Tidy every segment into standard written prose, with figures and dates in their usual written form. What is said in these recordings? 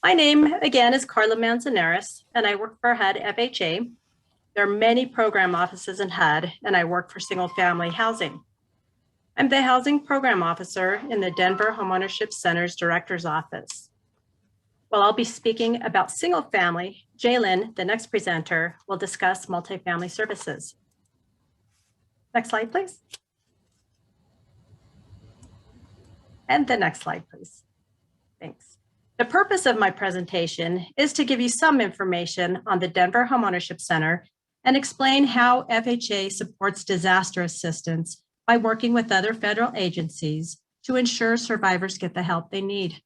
My name, again, is Carla Manzanares, and I work for HUD FHA. There are many program offices in HUD, and I work for single-family housing. I'm the Housing Program Officer in the Denver Homeownership Center's Director's Office. While I'll be speaking about single-family, Jalen, the next presenter, will discuss multifamily services. Next slide, please. And the next slide, please. Thanks. The purpose of my presentation is to give you some information on the Denver Homeownership Center and explain how FHA supports disaster assistance by working with other federal agencies to ensure survivors get the help they need.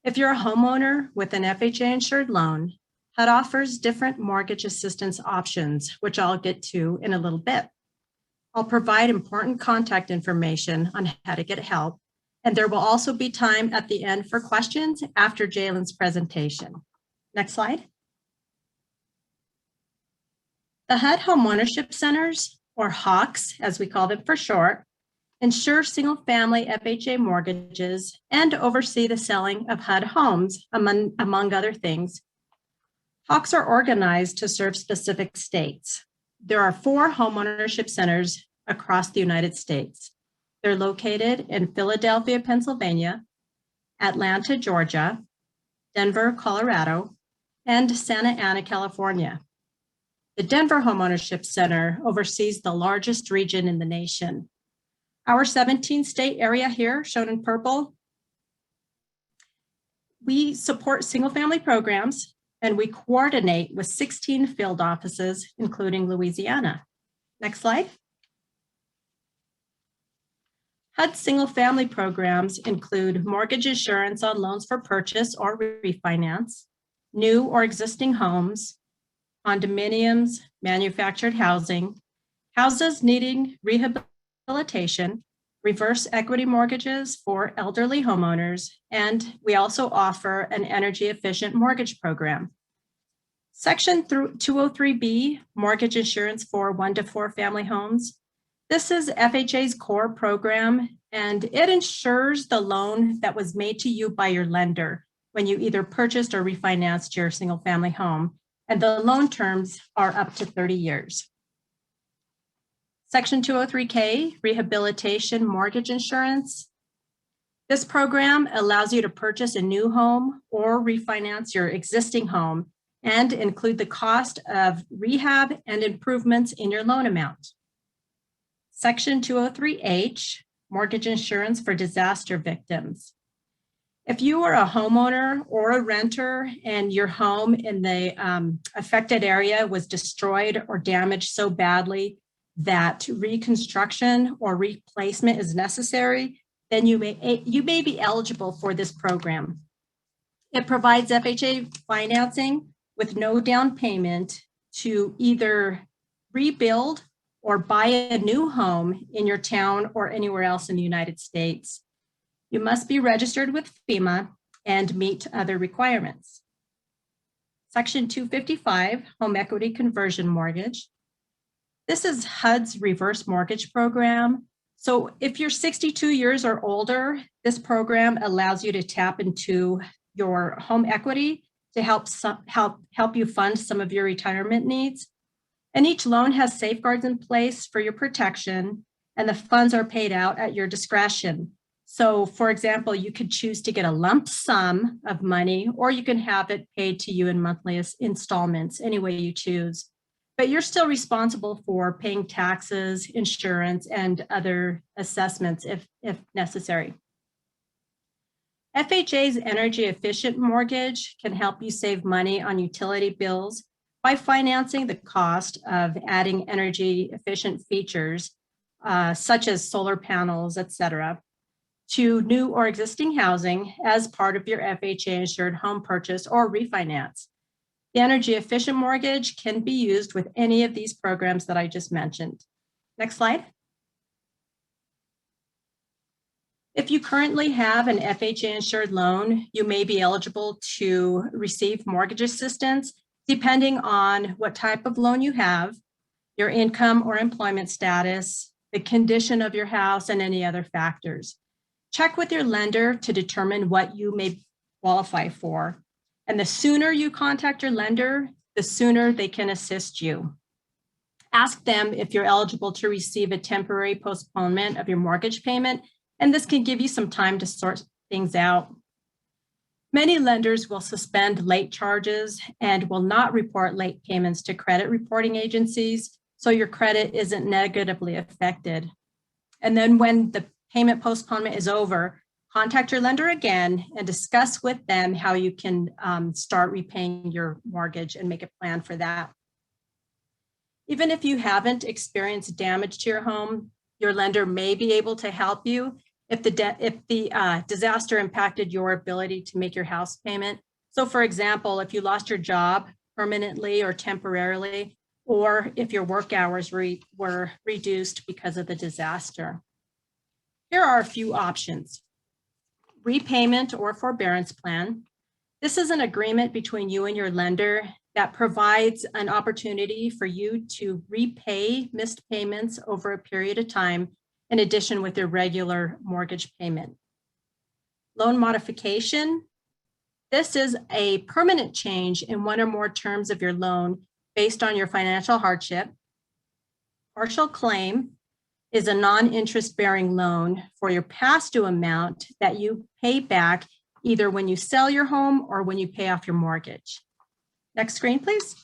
If you're a homeowner with an FHA-insured loan, HUD offers different mortgage assistance options, which I'll get to in a little bit. I'll provide important contact information on how to get help, and there will also be time at the end for questions after Jalen's presentation. Next slide. The HUD Homeownership Centers, or HOCs, as we call them for short, insure single-family FHA mortgages and oversee the selling of HUD homes, among other things. HOCs are organized to serve specific states. There are 4 homeownership centers across the United States. They're located in Philadelphia, Pennsylvania, Atlanta, Georgia, Denver, Colorado, and Santa Ana, California. The Denver Homeownership Center oversees the largest region in the nation. Our 17-state area here, shown in purple, we support single-family programs, and we coordinate with 16 field offices, including Louisiana. Next slide. HUD single-family programs include mortgage insurance on loans for purchase or refinance, new or existing homes, condominiums, manufactured housing, houses needing rehabilitation, reverse equity mortgages for elderly homeowners, and we also offer an energy-efficient mortgage program. Section 203B, mortgage insurance for 1 to 4 family homes. This is FHA's core program, and it insures the loan that was made to you by your lender when you either purchased or refinanced your single-family home, and the loan terms are up to 30 years. Section 203K, rehabilitation mortgage insurance. This program allows you to purchase a new home or refinance your existing home and include the cost of rehab and improvements in your loan amount. Section 203H, mortgage insurance for disaster victims. If you are a homeowner or a renter and your home in the affected area was destroyed or damaged so badly that reconstruction or replacement is necessary, then you may be eligible for this program. It provides FHA financing with no down payment to either rebuild or buy a new home in your town or anywhere else in the United States. You must be registered with FEMA and meet other requirements. Section 255, home equity conversion mortgage. This is HUD's reverse mortgage program. So if you're 62 years or older, this program allows you to tap into your home equity to help you fund some of your retirement needs. And each loan has safeguards in place for your protection, and the funds are paid out at your discretion. So for example, you could choose to get a lump sum of money, or you can have it paid to you in monthly installments, any way you choose. But you're still responsible for paying taxes, insurance, and other assessments if necessary. FHA's energy efficient mortgage can help you save money on utility bills by financing the cost of adding energy efficient features, such as solar panels, etc., to new or existing housing as part of your FHA insured home purchase or refinance. The energy efficient mortgage can be used with any of these programs that I just mentioned. Next slide. If you currently have an FHA insured loan, you may be eligible to receive mortgage assistance depending on what type of loan you have, your income or employment status, the condition of your house, and any other factors. Check with your lender to determine what you may qualify for. And the sooner you contact your lender, the sooner they can assist you. Ask them if you're eligible to receive a temporary postponement of your mortgage payment, and this can give you some time to sort things out. Many lenders will suspend late charges and will not report late payments to credit reporting agencies, so your credit isn't negatively affected. And then when the payment postponement is over, contact your lender again and discuss with them how you can start repaying your mortgage and make a plan for that. Even if you haven't experienced damage to your home, your lender may be able to help you if the disaster impacted your ability to make your house payment. So for example, if you lost your job permanently or temporarily, or if your work hours were reduced because of the disaster. Here are a few options. Repayment or forbearance plan. This is an agreement between you and your lender that provides an opportunity for you to repay missed payments over a period of time in addition with your regular mortgage payment. Loan modification. This is a permanent change in one or more terms of your loan based on your financial hardship. Partial claim is a non-interest bearing loan for your past due amount that you pay back either when you sell your home or when you pay off your mortgage. Next screen, please.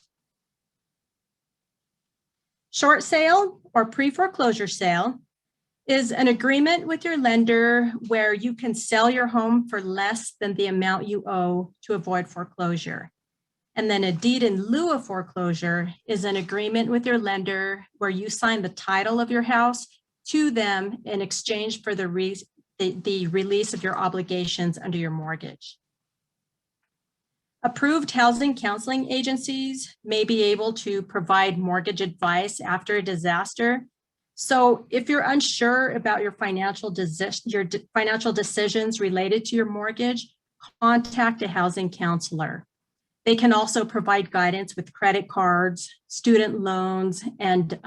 Short sale or pre-foreclosure sale is an agreement with your lender where you can sell your home for less than the amount you owe to avoid foreclosure. And then a deed in lieu of foreclosure is an agreement with your lender where you sign the title of your house to them in exchange for the release of your obligations under your mortgage. Approved housing counseling agencies may be able to provide mortgage advice after a disaster. So if you're unsure about your financial decisions related to your mortgage, contact a housing counselor. They can also provide guidance with credit cards, student loans, and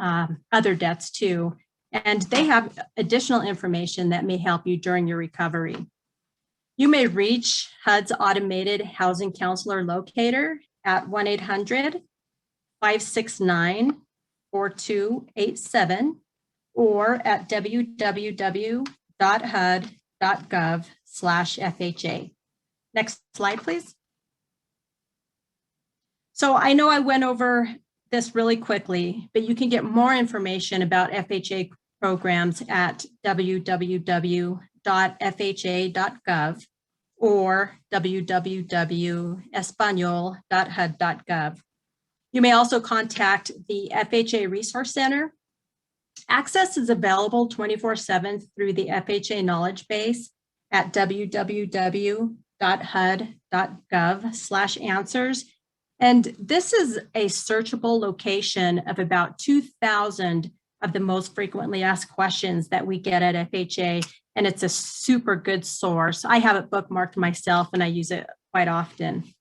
other debts too. And they have additional information that may help you during your recovery. You may reach HUD's automated housing counselor locator at 1-800-569-4287 or at www.hud.gov/FHA. Next slide, please. So I know I went over this really quickly, but you can get more information about FHA programs at www.fha.gov or www.espanol.hud.gov. You may also contact the FHA Resource Center. Access is available 24/7 through the FHA knowledge base at www.hud.gov/answers. And this is a searchable location of about 2,000 of the most frequently asked questions that we get at FHA, and it's a super good source. I have it bookmarked myself and I use it quite often.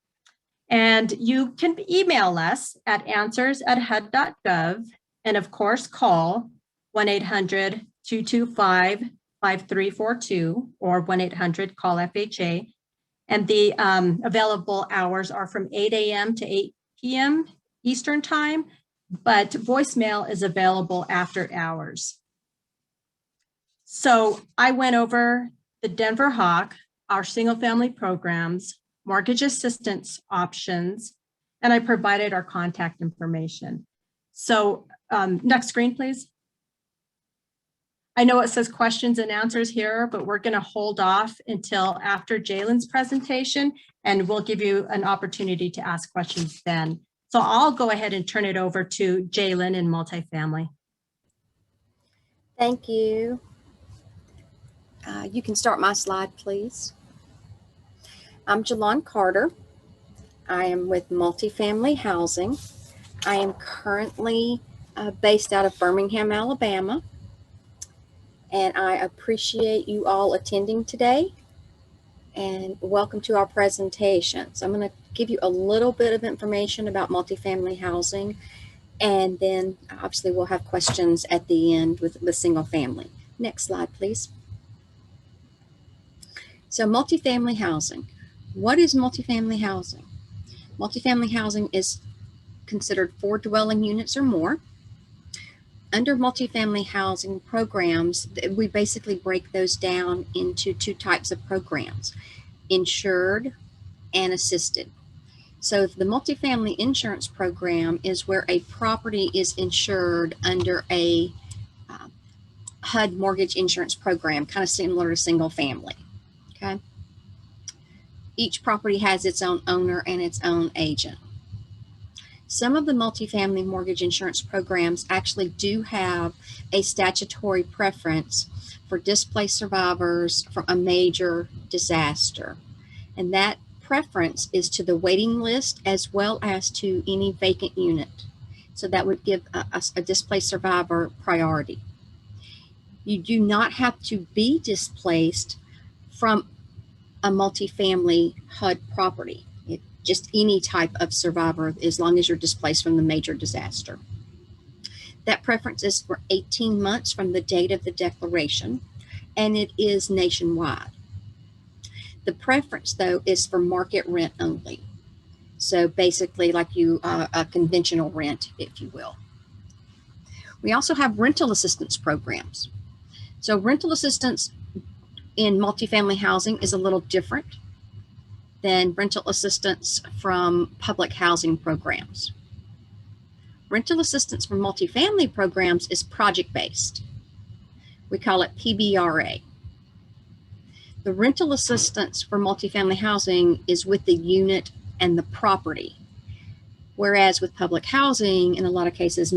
And you can email us at answers@hud.gov and of course call 1-800-225-5342 or 1-800-CALL-FHA. And the available hours are from 8 a.m. to 8 p.m. Eastern time, but voicemail is available after hours. So I went over the Denver Hawk, our single family programs, mortgage assistance options, and I provided our contact information. So next screen, please. I know it says questions and answers here, but we're going to hold off until after Jalen's presentation, and we'll give you an opportunity to ask questions then. So I'll go ahead and turn it over to Jalen in multifamily. Thank you. You can start my slide, please. I'm Jalon Carter. I am with Multifamily Housing. I am currently based out of Birmingham, Alabama. And I appreciate you all attending today, and welcome to our presentation. So I'm going to give you a little bit of information about multifamily housing, and then obviously we'll have questions at the end with the single family. Next slide, please. So multifamily housing. What is multifamily housing? Multifamily housing is considered 4 dwelling units or more. Under multifamily housing programs, we basically break those down into 2 types of programs, insured and assisted. So the multifamily insurance program is where a property is insured under a HUD mortgage insurance program, kind of similar to single family. Okay. Each property has its own owner and its own agent. Some of the multifamily mortgage insurance programs actually do have a statutory preference for displaced survivors from a major disaster. And that preference is to the waiting list as well as to any vacant unit. So that would give a displaced survivor priority. You do not have to be displaced from a multifamily HUD property. Just any type of survivor, as long as you're displaced from the major disaster. That preference is for 18 months from the date of the declaration, and it is nationwide. The preference, though, is for market rent only. So basically like a conventional rent, if you will. We also have rental assistance programs. So rental assistance in multifamily housing is a little different than rental assistance from public housing programs. Rental assistance from multifamily programs is project-based. We call it PBRA. The rental assistance for multifamily housing is with the unit and the property. Whereas with public housing, in a lot of cases,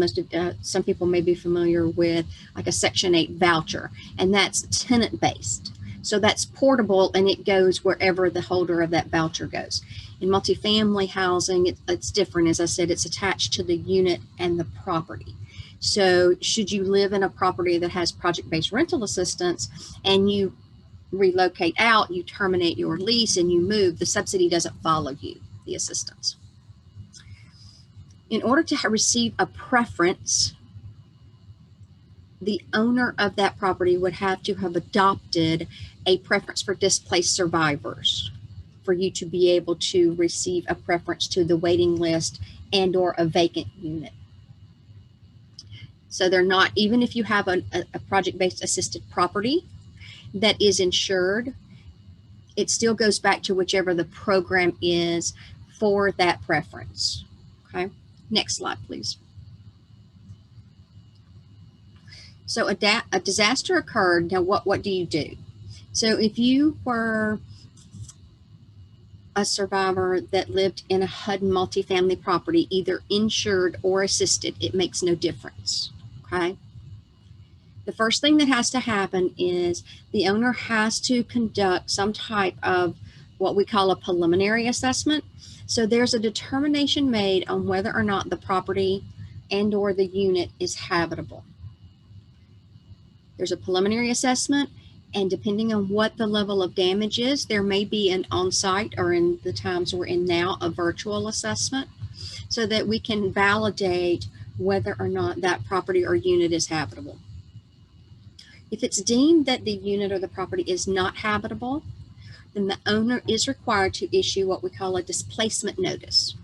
some people may be familiar with like a Section 8 voucher, and that's tenant-based. So that's portable and it goes wherever the holder of that voucher goes. In multifamily housing, it's different. As I said, it's attached to the unit and the property. So should you live in a property that has project-based rental assistance and you relocate out, you terminate your lease and you move, the subsidy doesn't follow you, the assistance. In order to receive a preference, the owner of that property would have to have adopted a preference for displaced survivors for you to be able to receive a preference to the waiting list and or a vacant unit. So they're not, even if you have a project-based assisted property that is insured, it still goes back to whichever the program is for that preference. Okay, next slide, please. So a disaster occurred. Now, what do you do? So if you were a survivor that lived in a HUD multifamily property, either insured or assisted, it makes no difference. Okay. The first thing that has to happen is the owner has to conduct some type of what we call a preliminary assessment. So there's a determination made on whether or not the property and or the unit is habitable. There's a preliminary assessment, and depending on what the level of damage is, there may be an on-site, or in the times we're in now, a virtual assessment, so that we can validate whether or not that property or unit is habitable. If it's deemed that the unit or the property is not habitable, then the owner is required to issue what we call a displacement notice.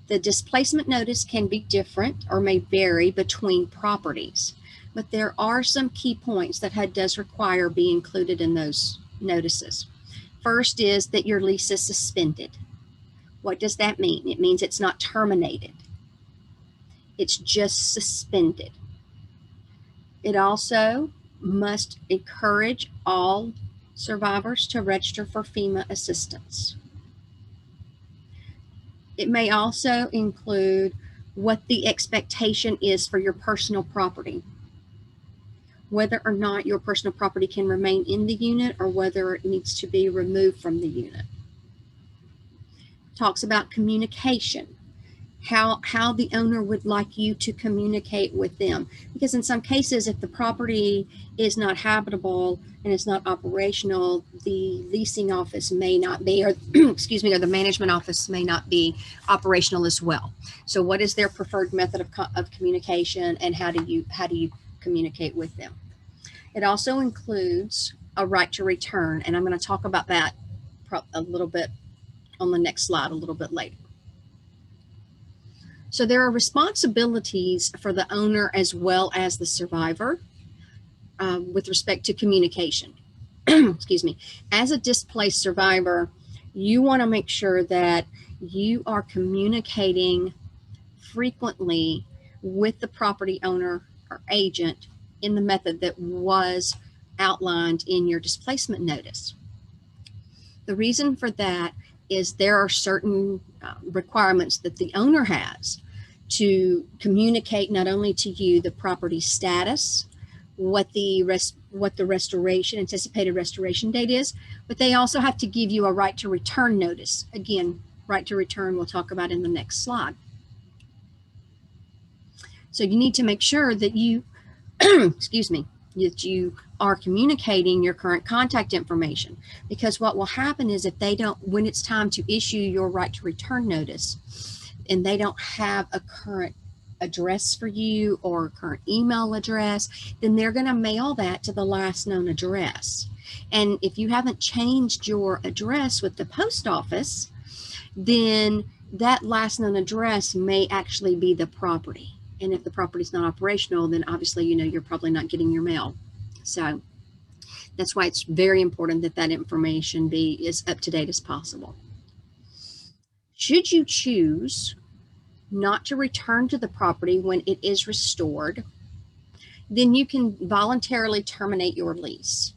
The displacement notice can be different or may vary between properties, but there are some key points that HUD does require be included in those notices. First is that your lease is suspended. What does that mean? It means it's not terminated. It's just suspended. It also must encourage all survivors to register for FEMA assistance. It may also include what the expectation is for your personal property, whether or not your personal property can remain in the unit or whether it needs to be removed from the unit. Talks about communication, how the owner would like you to communicate with them. Because in some cases, if the property is not habitable and it's not operational, the leasing office may not be, or excuse me, or the management office may not be operational as well. So what is their preferred method of communication, and how do you communicate with them? It also includes a right to return, and I'm going to talk about that a little bit on the next slide a little bit later. So there are responsibilities for the owner as well as the survivor with respect to communication. Excuse me. As a displaced survivor, you want to make sure that you are communicating frequently with the property owner or agent in the method that was outlined in your displacement notice. The reason for that is there are certain requirements that the owner has to communicate not only to you the property status, what the anticipated restoration date is, but they also have to give you a right to return notice. Again, right to return we'll talk about in the next slide. So you need to make sure that you, excuse me, that you are communicating your current contact information, because what will happen is if they don't, when it's time to issue your right to return notice and they don't have a current address for you or a current email address, then they're going to mail that to the last known address. And if you haven't changed your address with the post office, then that last known address may actually be the property. And if the property is not operational, then obviously, you know, you're probably not getting your mail. So that's why it's very important that that information be as up to date as possible. Should you choose not to return to the property when it is restored, then you can voluntarily terminate your lease.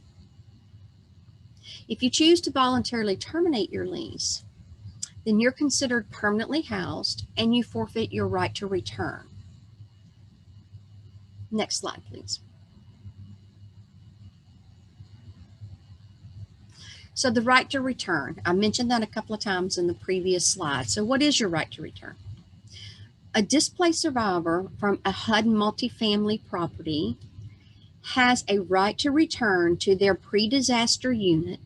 If you choose to voluntarily terminate your lease, then you're considered permanently housed and you forfeit your right to return. Next slide, please. So the right to return, I mentioned that a couple of times in the previous slide. So what is your right to return? A displaced survivor from a HUD multifamily property has a right to return to their pre-disaster unit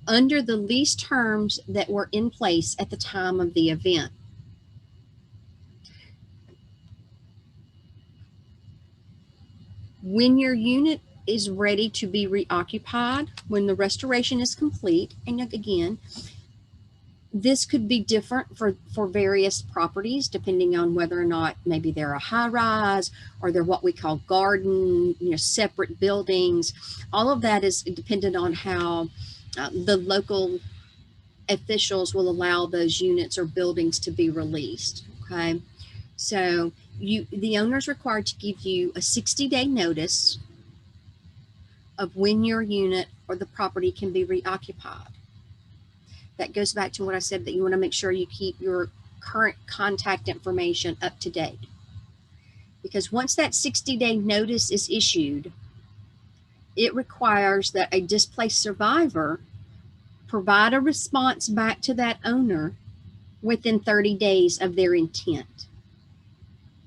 under the lease terms that were in place at the time of the event. When your unit is ready to be reoccupied, when the restoration is complete, and again, this could be different for various properties depending on whether or not maybe they're a high rise or they're what we call garden, you know, separate buildings. All of that is dependent on how the local officials will allow those units or buildings to be released. Okay, so the owner is required to give you a 60-day notice of when your unit or the property can be reoccupied. That goes back to what I said, that you want to make sure you keep your current contact information up to date. Because once that 60-day notice is issued, it requires that a displaced survivor provide a response back to that owner within 30 days of their intent.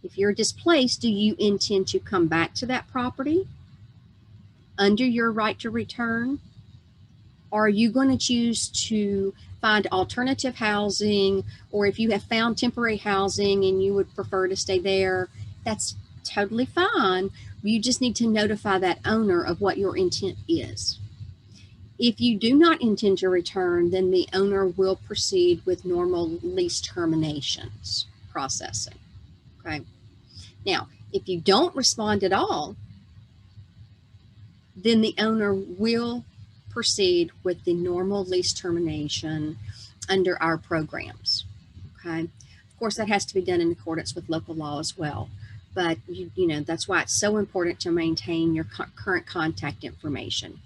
If you're displaced, do you intend to come back to that property under your right to return? Or are you going to choose to find alternative housing, or if you have found temporary housing and you would prefer to stay there, that's totally fine. You just need to notify that owner of what your intent is. If you do not intend to return, then the owner will proceed with normal lease terminations processing. Okay. Now, if you don't respond at all, then the owner will proceed with the normal lease termination under our programs. Okay. Of course, that has to be done in accordance with local law as well. But you know, that's why it's so important to maintain your current contact information,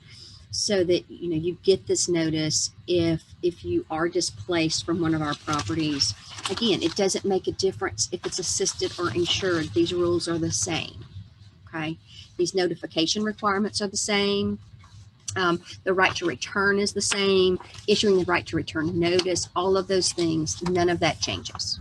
so that you know you get this notice if you are displaced from one of our properties. Again, it doesn't make a difference if it's assisted or insured. These rules are the same. Okay, these notification requirements are the same. The right to return is the same. Issuing the right to return notice, all of those things, none of that changes.